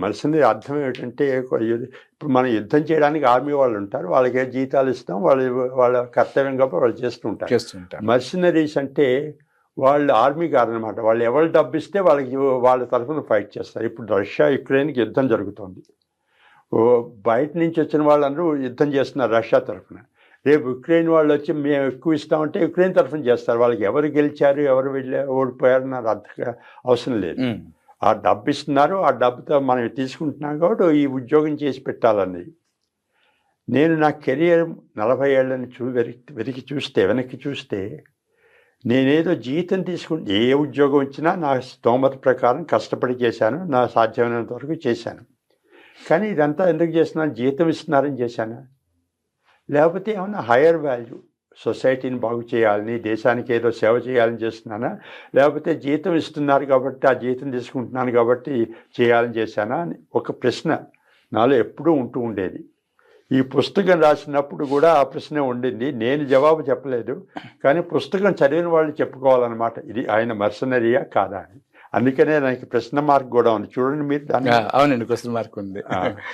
మర్సనరీ అర్థం ఏమిటంటే ఇప్పుడు మనం యుద్ధం చేయడానికి ఆర్మీ వాళ్ళు ఉంటారు, వాళ్ళకి జీతాలు ఇస్తాం, వాళ్ళ కర్తవ్యం కాబట్టి వాళ్ళు చేస్తుంటారు. మర్సనరీస్ అంటే వాళ్ళు ఆర్మీ కాదనమాట. వాళ్ళు ఎవరు డబ్బు ఇస్తే వాళ్ళ తరఫున ఫైట్ చేస్తారు. ఇప్పుడు రష్యా యుక్రెయిన్కి యుద్ధం జరుగుతుంది. బయట నుంచి వచ్చిన వాళ్ళందరూ యుద్ధం చేస్తున్నారు రష్యా తరఫున. రేపు యుక్రెయిన్ వాళ్ళు వచ్చి మేము ఎక్కువ ఇస్తామంటే యుక్రెయిన్ తరఫున చేస్తారు. వాళ్ళకి ఎవరు గెలిచారు, ఎవరు ఓడిపోయారు నాకు అవసరం లేదు. ఆ డబ్బు ఇస్తున్నారు, ఆ డబ్బుతో మనం తీసుకుంటున్నాం కాబట్టి ఈ ఉద్యోగం చేసి పెట్టాలని. నేను నా కెరియర్ 40 ఏళ్ళని వెనక్కి చూస్తే నేనేదో జీతం తీసుకుంటే ఏ ఉద్యోగం వచ్చినా నా స్తోమత ప్రకారం కష్టపడి చేశాను, నా సాధ్యమైనంత వరకు చేశాను. కానీ ఇదంతా ఎందుకు చేస్తున్నాను? జీతం ఇస్తున్నారని చేశాను, లేకపోతే ఏమన్నా హయ్యర్ వాల్యూ సొసైటీని బాగు చేయాలని, దేశానికి ఏదో సేవ చేయాలని చేస్తున్నానా, లేకపోతే జీతం ఇస్తున్నారు కాబట్టి ఆ జీతం తీసుకుంటున్నాను కాబట్టి చేయాలని చేశానా అని ఒక ప్రశ్న నాలో ఎప్పుడూ ఉంటూ ఉండేది. ఈ పుస్తకం రాసినప్పుడు కూడా ఆ ప్రశ్నే ఉండింది. నేను జవాబు చెప్పలేదు, కానీ పుస్తకం చదివిన వాళ్ళు చెప్పుకోవాలన్నమాట, ఇది ఆయన మర్సనరీయా కాదా అని. అందుకనే నాకు ప్రశ్న మార్క్ కూడా ఉంది. చూడండి మీరు దాన్ని. అవునండి, క్వశ్చన్ మార్క్ ఉంది.